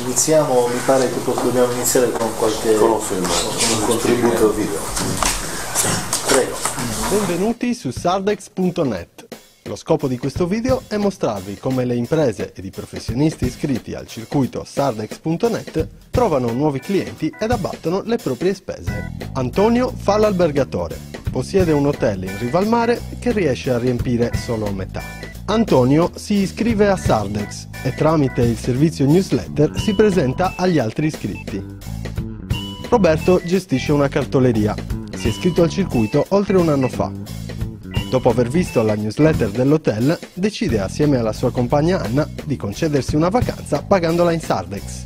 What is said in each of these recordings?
Iniziamo, mi pare che dobbiamo iniziare con qualche con un contributo video. Prego. Benvenuti su sardex.net. Lo scopo di questo video è mostrarvi come le imprese ed i professionisti iscritti al circuito sardex.net trovano nuovi clienti ed abbattono le proprie spese. Antonio fa l'albergatore. Possiede un hotel in riva al mare che riesce a riempire solo a metà. Antonio si iscrive a Sardex e tramite il servizio newsletter si presenta agli altri iscritti. Roberto gestisce una cartoleria. Si è iscritto al circuito oltre un anno fa. Dopo aver visto la newsletter dell'hotel, decide assieme alla sua compagna Anna di concedersi una vacanza pagandola in Sardex.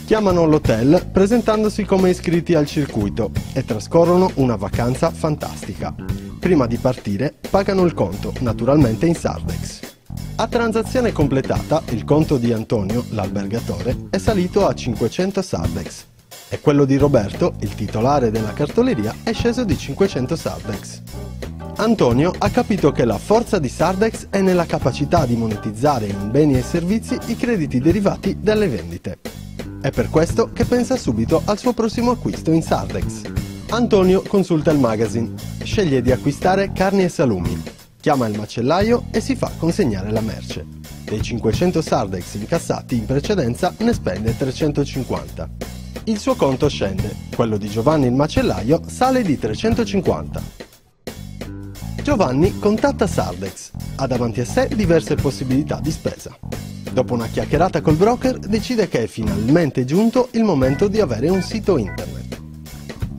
Chiamano l'hotel presentandosi come iscritti al circuito e trascorrono una vacanza fantastica. Prima di partire pagano il conto, naturalmente in Sardex. A transazione completata, il conto di Antonio, l'albergatore, è salito a 500 Sardex e quello di Roberto, il titolare della cartoleria, è sceso di 500 Sardex. Antonio ha capito che la forza di Sardex è nella capacità di monetizzare in beni e servizi i crediti derivati dalle vendite. È per questo che pensa subito al suo prossimo acquisto in Sardex. Antonio consulta il magazine, sceglie di acquistare carni e salumi, chiama il macellaio e si fa consegnare la merce. Dei 500 Sardex incassati in precedenza ne spende 350. Il suo conto scende, quello di Giovanni il macellaio sale di 350. Giovanni contatta Sardex, ha davanti a sé diverse possibilità di spesa. Dopo una chiacchierata col broker decide che è finalmente giunto il momento di avere un sito internet.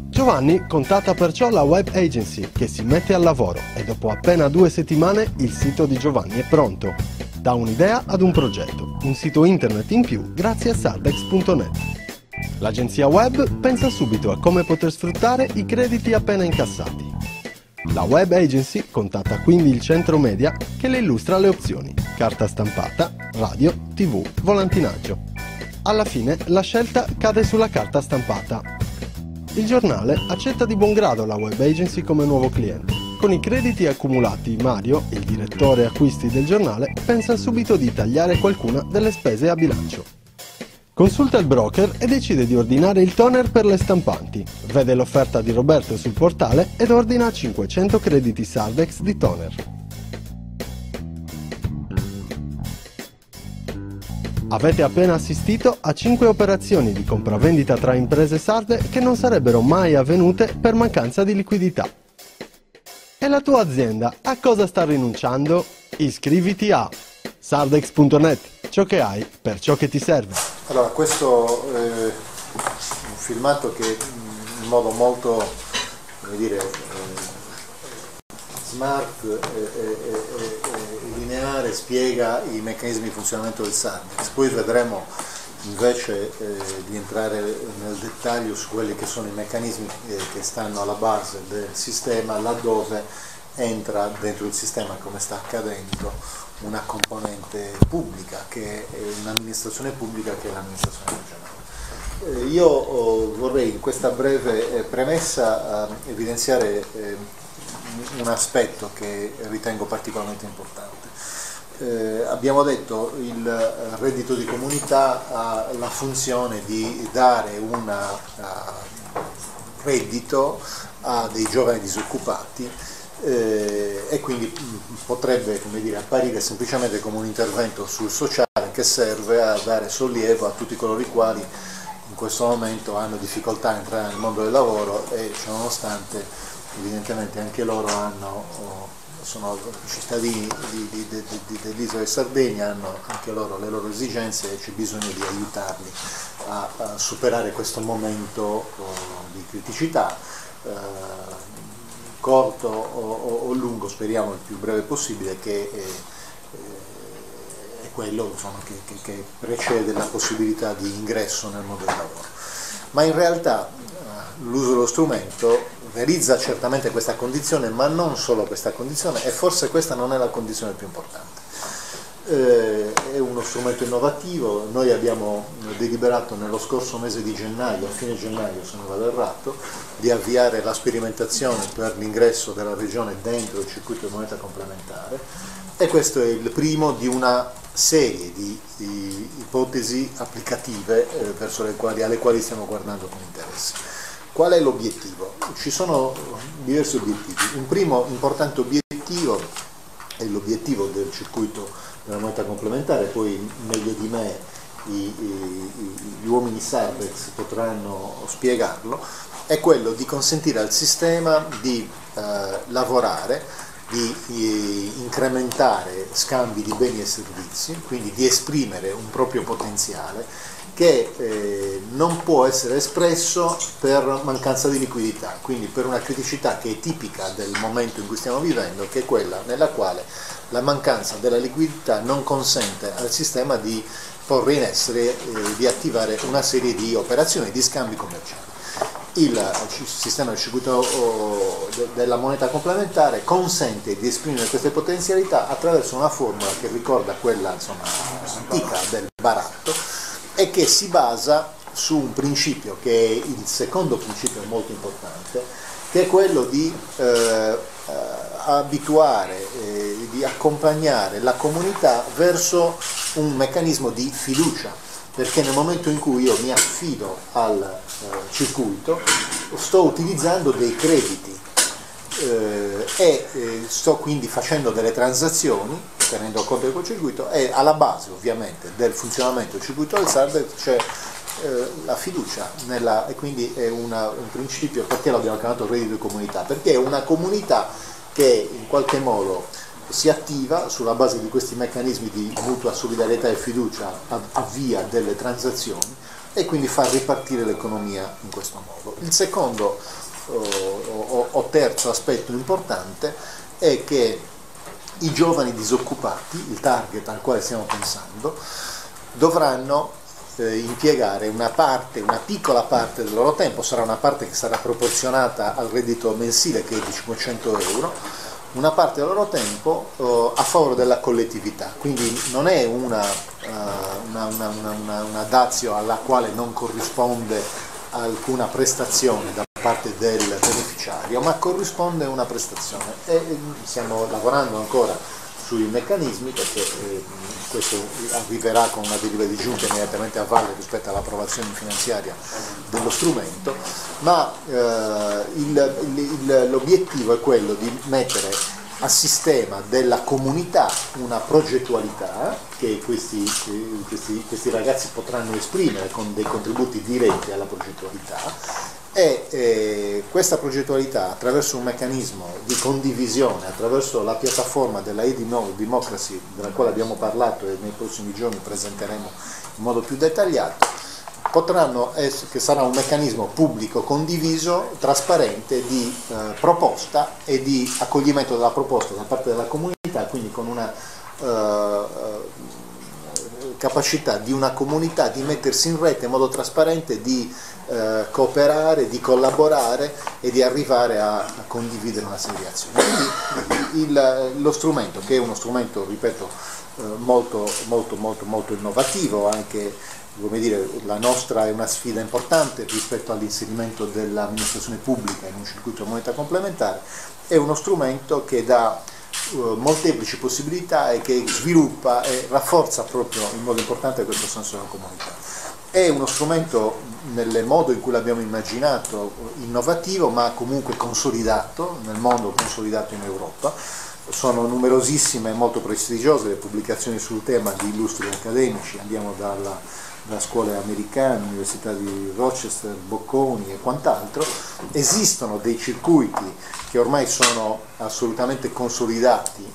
Giovanni contatta perciò la web agency che si mette al lavoro e dopo appena 2 settimane il sito di Giovanni è pronto. Da un'idea ad un progetto, un sito internet in più grazie a sardex.net. L'agenzia web pensa subito a come poter sfruttare i crediti appena incassati. La web agency contatta quindi il centro media che le illustra le opzioni: carta stampata, radio, tv, volantinaggio. Alla fine la scelta cade sulla carta stampata. Il giornale accetta di buon grado la web agency come nuovo cliente. Con i crediti accumulati, Mario, il direttore acquisti del giornale, pensa subito di tagliare qualcuna delle spese a bilancio. Consulta il broker e decide di ordinare il toner per le stampanti. Vede l'offerta di Roberto sul portale ed ordina 500 crediti Sardex di toner. Avete appena assistito a 5 operazioni di compravendita tra imprese sarde che non sarebbero mai avvenute per mancanza di liquidità. E la tua azienda a cosa sta rinunciando? Iscriviti a sardex.net, ciò che hai per ciò che ti serve. Allora, questo è un filmato che in modo molto, come dire, smart e lineare spiega i meccanismi di funzionamento del Sardex. Poi vedremo invece di entrare nel dettaglio su quelli che sono i meccanismi che stanno alla base del sistema, laddove entra dentro il sistema, come sta accadendo, una componente pubblica, che è un'amministrazione pubblica, che è l'amministrazione regionale. Io vorrei in questa breve premessa evidenziare un aspetto che ritengo particolarmente importante. Abbiamo detto che il reddito di comunità ha la funzione di dare un reddito a dei giovani disoccupati e quindi potrebbe, come dire, apparire semplicemente come un intervento sul sociale che serve a dare sollievo a tutti coloro i quali in questo momento hanno difficoltà a entrare nel mondo del lavoro e ciononostante evidentemente anche loro sono cittadini dell'isola di Sardegna, hanno anche loro le loro esigenze e c'è bisogno di aiutarli a superare questo momento di criticità, corto o lungo, speriamo il più breve possibile, che è quello, insomma, che precede la possibilità di ingresso nel mondo del lavoro. Ma in realtà l'uso dello strumento realizza certamente questa condizione, ma non solo questa condizione, e forse questa non è la condizione più importante. È uno strumento innovativo. Noi abbiamo deliberato nello scorso mese di gennaio, a fine gennaio se non vado errato, di avviare la sperimentazione per l'ingresso della regione dentro il circuito di moneta complementare E questo è il primo di una serie di ipotesi applicative alle quali stiamo guardando con interesse. Qual è l'obiettivo? Ci sono diversi obiettivi. Un primo importante obiettivo è l'obiettivo del circuito della moneta complementare, poi meglio di me gli uomini Sardex potranno spiegarlo, è quello di consentire al sistema di lavorare, di incrementare scambi di beni e servizi, quindi di esprimere un proprio potenziale che non può essere espresso per mancanza di liquidità, quindi per una criticità che è tipica del momento in cui stiamo vivendo, che è quella nella quale la mancanza della liquidità non consente al sistema di porre in essere, di attivare una serie di operazioni, di scambi commerciali. Il sistema del circuito della moneta complementare consente di esprimere queste potenzialità attraverso una formula che ricorda quella antica del baratto e che si basa su un principio che è il secondo principio molto importante, che è quello di abituare, di accompagnare la comunità verso un meccanismo di fiducia, perché nel momento in cui io mi affido al circuito sto utilizzando dei crediti e sto quindi facendo delle transazioni tenendo conto di quel circuito, e alla base ovviamente del funzionamento del circuito del Sardex c'è la fiducia e quindi è un principio. Perché l'abbiamo chiamato reddito di comunità? Perché è una comunità che in qualche modo si attiva sulla base di questi meccanismi di mutua solidarietà e fiducia, avvia delle transazioni e quindi fa ripartire l'economia in questo modo. Il secondo o terzo aspetto importante è che i giovani disoccupati, il target al quale stiamo pensando, dovranno impiegare una piccola parte del loro tempo, sarà una parte che sarà proporzionata al reddito mensile, che è di 500 euro, una parte del loro tempo a favore della collettività, quindi non è una dazio alla quale non corrisponde alcuna prestazione da parte del beneficiario, ma corrisponde una prestazione, e stiamo lavorando ancora sui meccanismi, perché questo arriverà con una delibera di giunta immediatamente a valle rispetto all'approvazione finanziaria dello strumento, ma l'obiettivo è quello di mettere a sistema della comunità una progettualità che questi ragazzi potranno esprimere con dei contributi diretti alla progettualità, e questa progettualità, attraverso un meccanismo di condivisione, attraverso la piattaforma della e-democracy della quale abbiamo parlato e nei prossimi giorni presenteremo in modo più dettagliato, che sarà un meccanismo pubblico condiviso, trasparente, di proposta e di accoglimento della proposta da parte della comunità, quindi con una capacità di una comunità di mettersi in rete in modo trasparente, di cooperare, di collaborare e di arrivare a condividere una serie di azioni. Quindi lo strumento, che è uno strumento, ripeto, molto innovativo, anche, come dire, la nostra è una sfida importante rispetto all'inserimento dell'amministrazione pubblica in un circuito di moneta complementare, è uno strumento che dà molteplici possibilità e che sviluppa e rafforza proprio in modo importante questo senso della comunità. È uno strumento, nel modo in cui l'abbiamo immaginato, innovativo, ma comunque consolidato nel mondo, consolidato in Europa. Sono numerosissime e molto prestigiose le pubblicazioni sul tema di illustri accademici, andiamo da scuole americane, università di Rochester, Bocconi e quant'altro. Esistono dei circuiti che ormai sono assolutamente consolidati,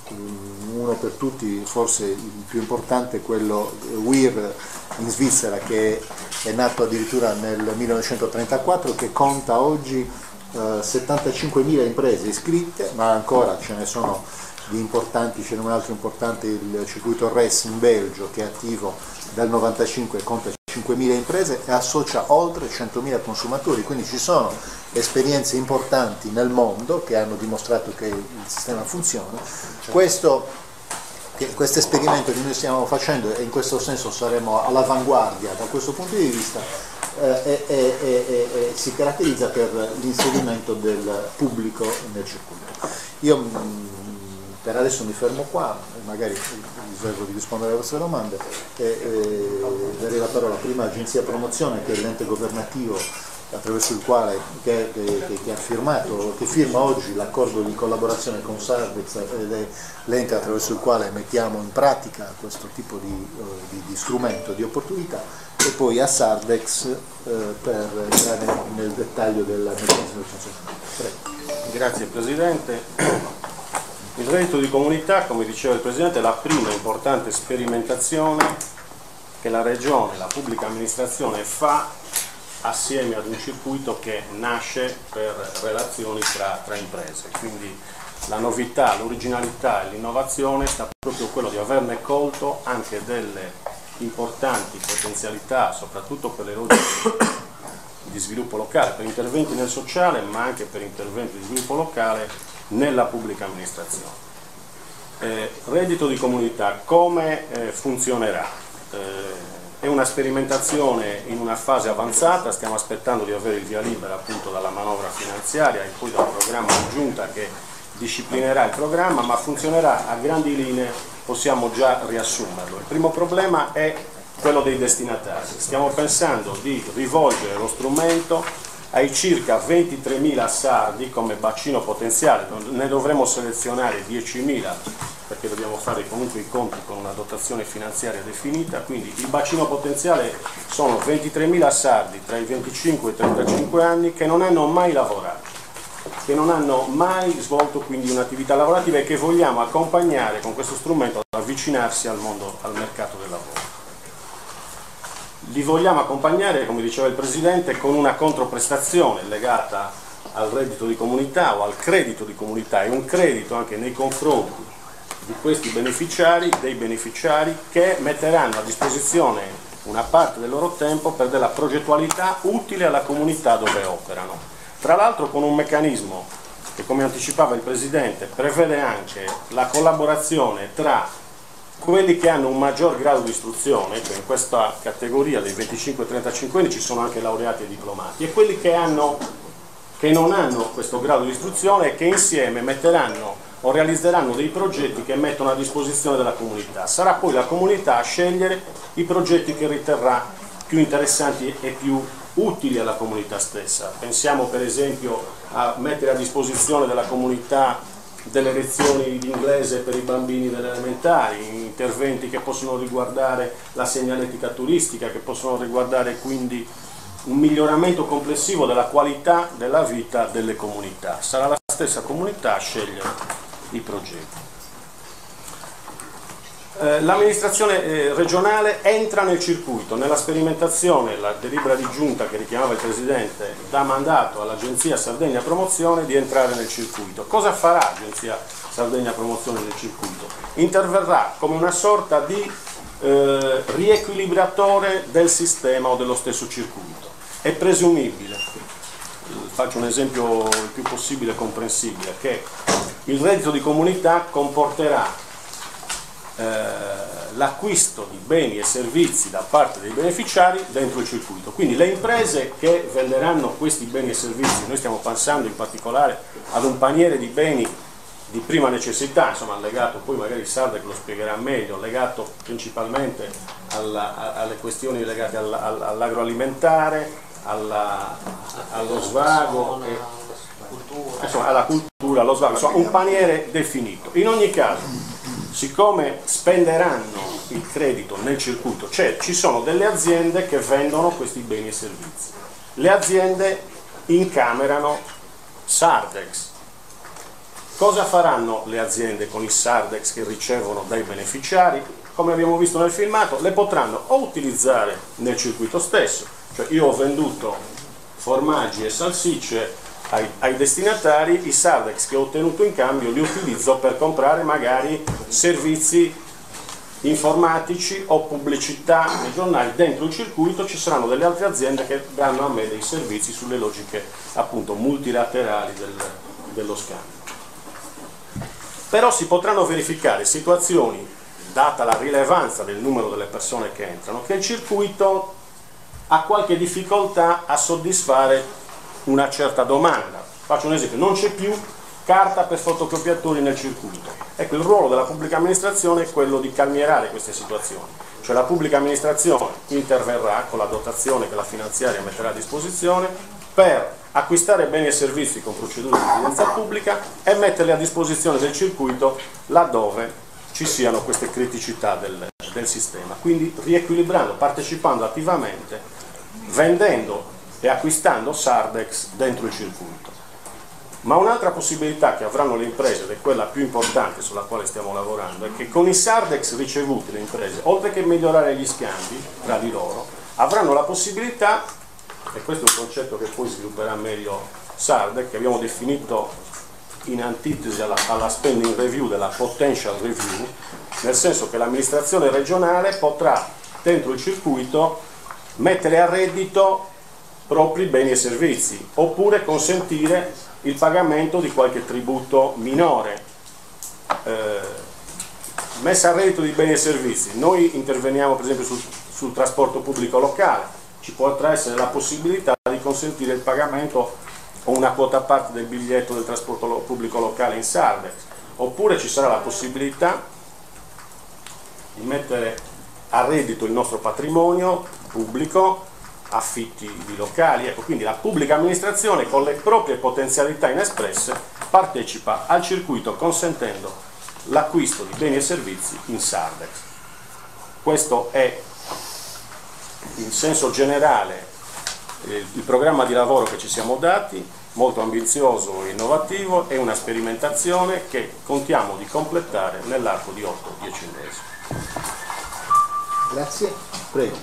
uno per tutti, forse il più importante è quello WIR in Svizzera, che è nato addirittura nel 1934, che conta oggi 75.000 imprese iscritte, ma ancora ce ne sono di importanti. Ce n'è un altro importante, il circuito RES in Belgio, che è attivo dal 1995 e conta 5.000 imprese e associa oltre 100.000 consumatori, quindi ci sono esperienze importanti nel mondo che hanno dimostrato che il sistema funziona. Questo esperimento che noi stiamo facendo, e in questo senso saremo all'avanguardia da questo punto di vista, si caratterizza per l'inserimento del pubblico nel circuito. Io Per adesso mi fermo qua, magari riservo di rispondere alle vostre domande e darei la parola prima all'Agenzia Promozione, che è l'ente governativo attraverso il quale che firma oggi l'accordo di collaborazione con Sardex, ed è l'ente attraverso il quale mettiamo in pratica questo tipo di strumento, di opportunità, e poi a Sardex per entrare nel dettaglio del meccanismo di funzionamento. Prego. Grazie Presidente. Il reddito di comunità, come diceva il Presidente, è la prima importante sperimentazione che la Regione, la pubblica amministrazione fa assieme ad un circuito che nasce per relazioni tra imprese. Quindi la novità, l'originalità e l'innovazione sta proprio quello di averne colto anche delle importanti potenzialità, soprattutto per le logiche di sviluppo locale, per interventi nel sociale, ma anche per interventi di sviluppo locale nella pubblica amministrazione. Reddito di comunità, come funzionerà? È una sperimentazione in una fase avanzata, stiamo aspettando di avere il via libera appunto dalla manovra finanziaria e poi dal programma di giunta che disciplinerà il programma, ma funzionerà a grandi linee, possiamo già riassumerlo. Il primo problema è quello dei destinatari. Stiamo pensando di rivolgere lo strumento ai circa 23.000 sardi come bacino potenziale, ne dovremo selezionare 10.000 perché dobbiamo fare comunque i conti con una dotazione finanziaria definita, quindi il bacino potenziale sono 23.000 sardi tra i 25 e i 35 anni che non hanno mai lavorato, che non hanno mai svolto quindi un'attività lavorativa e che vogliamo accompagnare con questo strumento ad avvicinarsi al mondo, al mercato del lavoro. Li vogliamo accompagnare, come diceva il Presidente, con una controprestazione legata al reddito di comunità o al credito di comunità, e un credito anche nei confronti di questi beneficiari, dei beneficiari che metteranno a disposizione una parte del loro tempo per della progettualità utile alla comunità dove operano. Tra l'altro con un meccanismo che, come anticipava il Presidente, prevede anche la collaborazione tra quelli che hanno un maggior grado di istruzione, cioè in questa categoria dei 25-35 anni ci sono anche laureati e diplomati, e quelli che non hanno questo grado di istruzione e che insieme metteranno o realizzeranno dei progetti che mettono a disposizione della comunità. Sarà poi la comunità a scegliere i progetti che riterrà più interessanti e più utili alla comunità stessa. Pensiamo per esempio a mettere a disposizione della comunità delle lezioni di inglese per i bambini delle elementari, interventi che possono riguardare la segnaletica turistica, che possono riguardare quindi un miglioramento complessivo della qualità della vita delle comunità. Sarà la stessa comunità a scegliere i progetti. L'amministrazione regionale entra nel circuito, nella sperimentazione. La delibera di giunta che richiamava il Presidente dà mandato all'Agenzia Sardegna Promozione di entrare nel circuito. Cosa farà l'Agenzia Sardegna Promozione nel circuito? Interverrà come una sorta di riequilibratore del sistema o dello stesso circuito. È presumibile, faccio un esempio il più possibile comprensibile, che il reddito di comunità comporterà l'acquisto di beni e servizi da parte dei beneficiari dentro il circuito. Quindi le imprese che venderanno questi beni e servizi, noi stiamo pensando in particolare ad un paniere di beni di prima necessità, insomma legato, poi magari Sardex lo spiegherà meglio, legato principalmente alle questioni legate all'agroalimentare, allo svago, insomma, alla cultura, allo svago, insomma un paniere definito. In ogni caso, siccome spenderanno il credito nel circuito, cioè ci sono delle aziende che vendono questi beni e servizi, le aziende incamerano Sardex. Cosa faranno le aziende con i Sardex che ricevono dai beneficiari? Come abbiamo visto nel filmato, le potranno o utilizzare nel circuito stesso, cioè io ho venduto formaggi e salsicce ai destinatari, i Sardex che ho ottenuto in cambio li utilizzo per comprare magari servizi informatici o pubblicità nei giornali. Dentro il circuito ci saranno delle altre aziende che danno a me dei servizi sulle logiche appunto multilaterali dello scambio. Però si potranno verificare situazioni, data la rilevanza del numero delle persone che entrano, che il circuito ha qualche difficoltà a soddisfare una certa domanda. Faccio un esempio, non c'è più carta per fotocopiatori nel circuito. Ecco, il ruolo della pubblica amministrazione è quello di calmierare queste situazioni, cioè la pubblica amministrazione interverrà con la dotazione che la finanziaria metterà a disposizione per acquistare beni e servizi con procedure di evidenza pubblica e metterli a disposizione del circuito laddove ci siano queste criticità del sistema, quindi riequilibrando, partecipando attivamente, vendendo e acquistando Sardex dentro il circuito. Ma un'altra possibilità che avranno le imprese, ed è quella più importante sulla quale stiamo lavorando, è che con i Sardex ricevuti le imprese, oltre che migliorare gli scambi tra di loro, avranno la possibilità, e questo è un concetto che poi svilupperà meglio Sardex, che abbiamo definito in antitesi alla spending review, della potential review, nel senso che l'amministrazione regionale potrà dentro il circuito mettere a reddito propri beni e servizi, oppure consentire il pagamento di qualche tributo minore. Messa a reddito di beni e servizi, noi interveniamo per esempio sul trasporto pubblico locale, ci potrà essere la possibilità di consentire il pagamento o una quota parte del biglietto del trasporto pubblico locale in Sardex, oppure ci sarà la possibilità di mettere a reddito il nostro patrimonio pubblico, affitti di locali, ecco, quindi la pubblica amministrazione con le proprie potenzialità inespresse partecipa al circuito consentendo l'acquisto di beni e servizi in Sardex. Questo è in senso generale il programma di lavoro che ci siamo dati, molto ambizioso e innovativo, è una sperimentazione che contiamo di completare nell'arco di 8-10 mesi. Grazie, prego.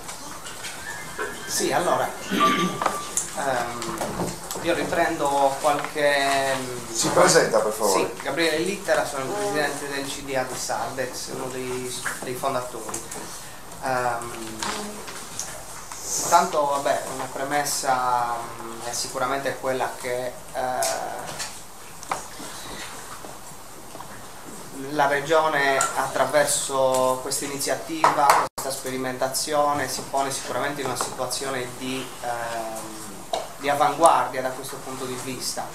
Sì, allora, io riprendo qualche... Si presenta per favore. Sì, Gabriele Littera, sono il presidente del CDA di Sardex, uno dei fondatori. Intanto, vabbè, una premessa è sicuramente quella che la Regione attraverso questa iniziativa, questa sperimentazione, si pone sicuramente in una situazione di avanguardia da questo punto di vista.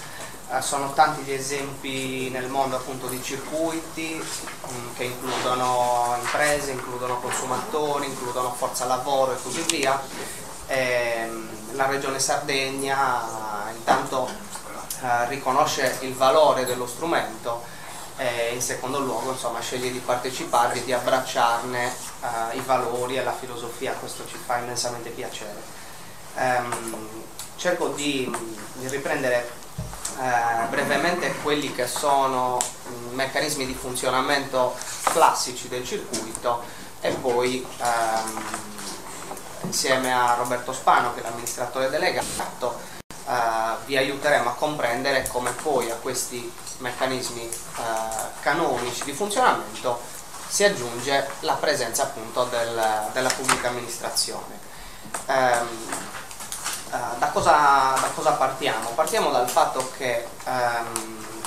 Sono tanti gli esempi nel mondo appunto di circuiti che includono imprese, includono consumatori, includono forza lavoro e così via. La Regione Sardegna intanto riconosce il valore dello strumento e in secondo luogo insomma sceglie di parteciparvi e di abbracciarne i valori e la filosofia. Questo ci fa immensamente piacere. Cerco di riprendere brevemente quelli che sono meccanismi di funzionamento classici del circuito e poi insieme a Roberto Spano, che è l'amministratore delegato, vi aiuteremo a comprendere come poi a questi meccanismi canonici di funzionamento si aggiunge la presenza appunto della pubblica amministrazione. Da cosa partiamo? Partiamo dal fatto che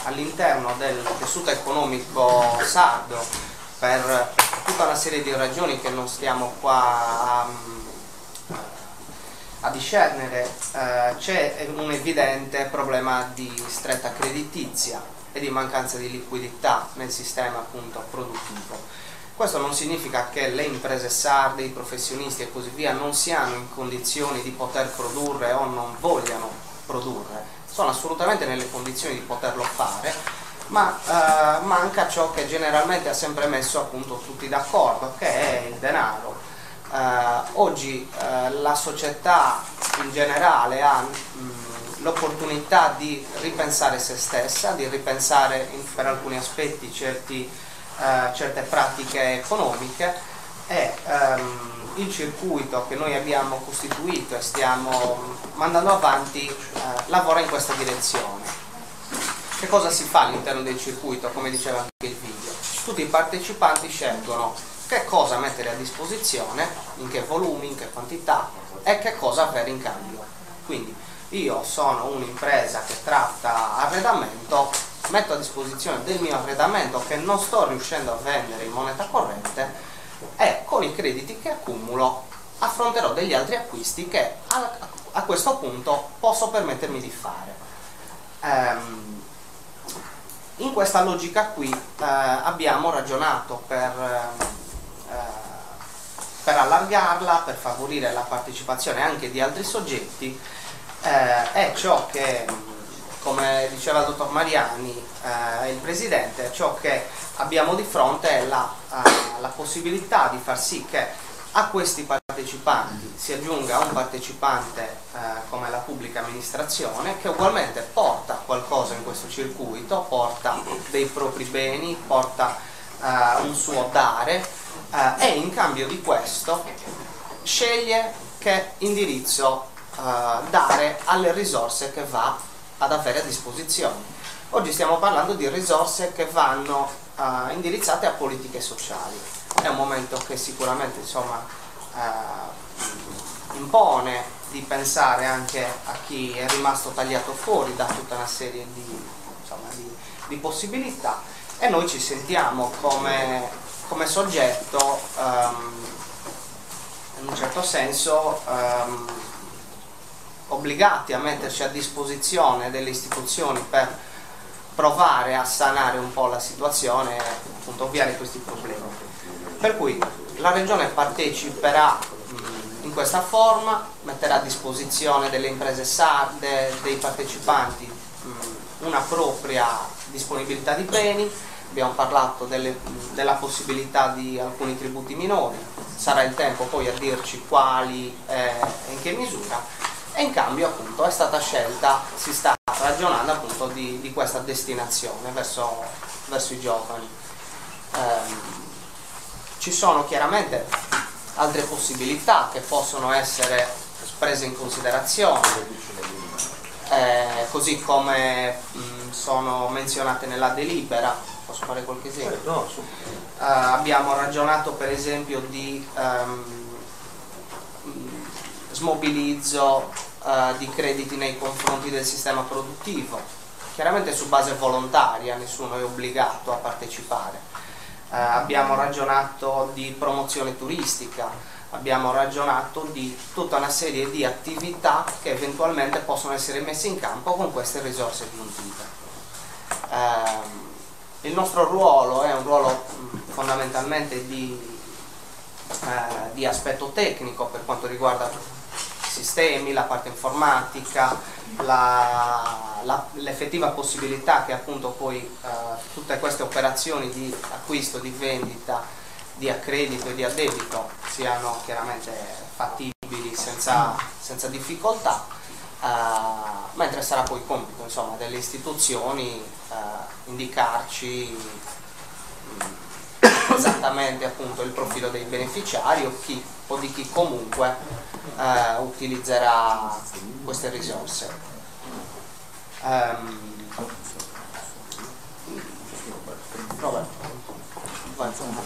all'interno del tessuto economico sardo, per tutta una serie di ragioni che non stiamo qua a discernere, c'è un evidente problema di stretta creditizia e di mancanza di liquidità nel sistema appunto produttivo. Questo non significa che le imprese sarde, i professionisti e così via non siano in condizioni di poter produrre o non vogliano produrre, sono assolutamente nelle condizioni di poterlo fare, ma manca ciò che generalmente ha sempre messo appunto tutti d'accordo, che è il denaro. Oggi la società in generale ha l'opportunità di ripensare se stessa, di ripensare per alcuni aspetti certe pratiche economiche e il circuito che noi abbiamo costituito e stiamo mandando avanti lavora in questa direzione. Che cosa si fa all'interno del circuito? Come diceva anche il video, tutti i partecipanti scelgono che cosa mettere a disposizione, in che volumi, in che quantità e che cosa avere in cambio. Quindi io sono un'impresa che tratta arredamento, metto a disposizione del mio arredamento che non sto riuscendo a vendere in moneta corrente e con i crediti che accumulo affronterò degli altri acquisti che a questo punto posso permettermi di fare. In questa logica qui abbiamo ragionato per allargarla, per favorire la partecipazione anche di altri soggetti, è ciò che, come diceva il dottor Mariani, il Presidente, ciò che abbiamo di fronte è la possibilità di far sì che a questi partecipanti si aggiunga un partecipante come la pubblica amministrazione, che ugualmente porta qualcosa in questo circuito, porta dei propri beni, porta un suo dare, e in cambio di questo sceglie che indirizzo dare alle risorse che va ad avere a disposizione. Oggi stiamo parlando di risorse che vanno indirizzate a politiche sociali. È un momento che sicuramente, insomma, impone di pensare anche a chi è rimasto tagliato fuori da tutta una serie di possibilità, e noi ci sentiamo come soggetto in un certo senso obbligati a metterci a disposizione delle istituzioni per provare a sanare un po' la situazione e appunto ovviare questi problemi. Per cui la Regione parteciperà in questa forma, metterà a disposizione delle imprese sarde, dei partecipanti, una propria disponibilità di beni. Abbiamo parlato della possibilità di alcuni tributi minori, sarà il tempo poi a dirci quali e in che misura, e in cambio appunto è stata scelta, si sta ragionando appunto di questa destinazione verso i giovani. Ci sono chiaramente altre possibilità che possono essere prese in considerazione, così come sono menzionate nella delibera. Posso fare qualche esempio? Abbiamo ragionato per esempio di smobilizzo di crediti nei confronti del sistema produttivo, chiaramente su base volontaria, nessuno è obbligato a partecipare. Abbiamo ragionato di promozione turistica, abbiamo ragionato di tutta una serie di attività che eventualmente possono essere messe in campo con queste risorse aggiuntive. Il nostro ruolo è un ruolo fondamentalmente di aspetto tecnico per quanto riguarda i sistemi, la parte informatica, l'effettiva possibilità che appunto poi tutte queste operazioni di acquisto, di vendita, di accredito e di addebito siano chiaramente fattibili senza difficoltà, mentre sarà poi compito, insomma, delle istituzioni indicarci esattamente appunto il profilo dei beneficiari o di chi comunque utilizzerà queste risorse.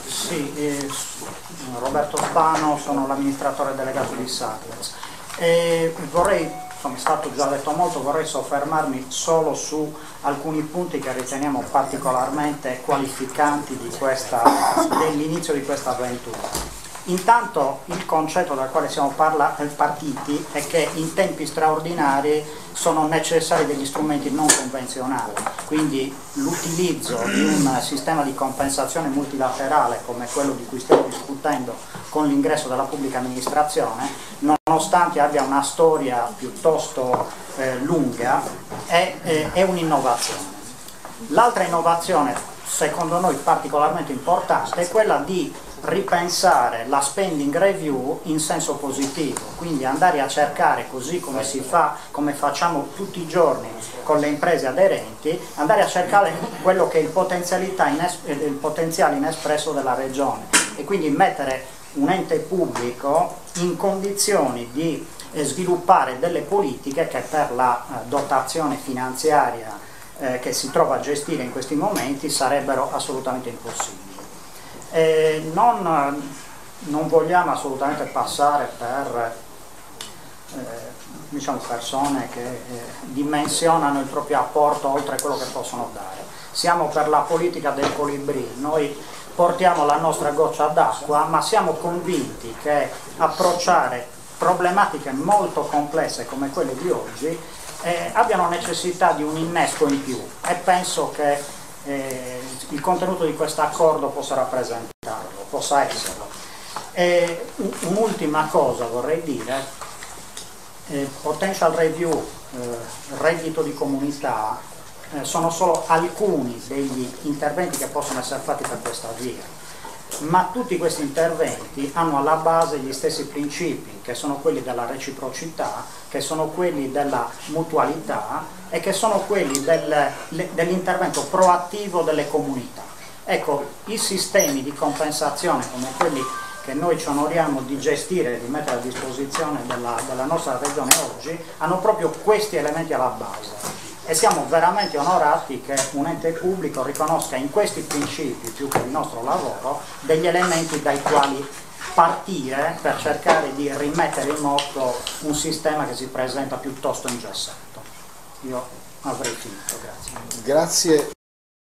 Sì, Roberto Spano, sono l'amministratore delegato di Sardex. Vorrei, insomma, è stato già detto molto, vorrei soffermarmi solo su alcuni punti che riteniamo particolarmente qualificanti dell'inizio di questa avventura. Intanto il concetto dal quale siamo partiti è che in tempi straordinari sono necessari degli strumenti non convenzionali, quindi l'utilizzo di un sistema di compensazione multilaterale come quello di cui stiamo discutendo con l'ingresso della pubblica amministrazione, nonostante abbia una storia piuttosto lunga, è un'innovazione. L'altra innovazione, secondo noi particolarmente importante, è quella di ripensare la spending review in senso positivo, quindi andare a cercare, così come si fa, come facciamo tutti i giorni con le imprese aderenti, andare a cercare quello che è il potenziale inespresso della Regione e quindi mettere un ente pubblico in condizioni di sviluppare delle politiche che per la dotazione finanziaria che si trova a gestire in questi momenti sarebbero assolutamente impossibili. Non vogliamo assolutamente passare per diciamo, persone che dimensionano il proprio apporto oltre quello che possono dare. Siamo per la politica del colibrì, noi portiamo la nostra goccia d'acqua, ma siamo convinti che approcciare problematiche molto complesse come quelle di oggi abbiano necessità di un innesco in più, e penso che il contenuto di questo accordo possa rappresentarlo, possa esserlo. E un'ultima cosa vorrei dire, potential review, reddito di comunità, sono solo alcuni degli interventi che possono essere fatti per questa via. Ma tutti questi interventi hanno alla base gli stessi principi, che sono quelli della reciprocità, che sono quelli della mutualità e che sono quelli dell'intervento proattivo delle comunità. Ecco, i sistemi di compensazione come quelli che noi ci onoriamo di gestire e di mettere a disposizione della nostra regione oggi hanno proprio questi elementi alla base. E siamo veramente onorati che un ente pubblico riconosca in questi principi, più che il nostro lavoro, degli elementi dai quali partire per cercare di rimettere in moto un sistema che si presenta piuttosto ingessato. Io avrei finito, grazie. Grazie.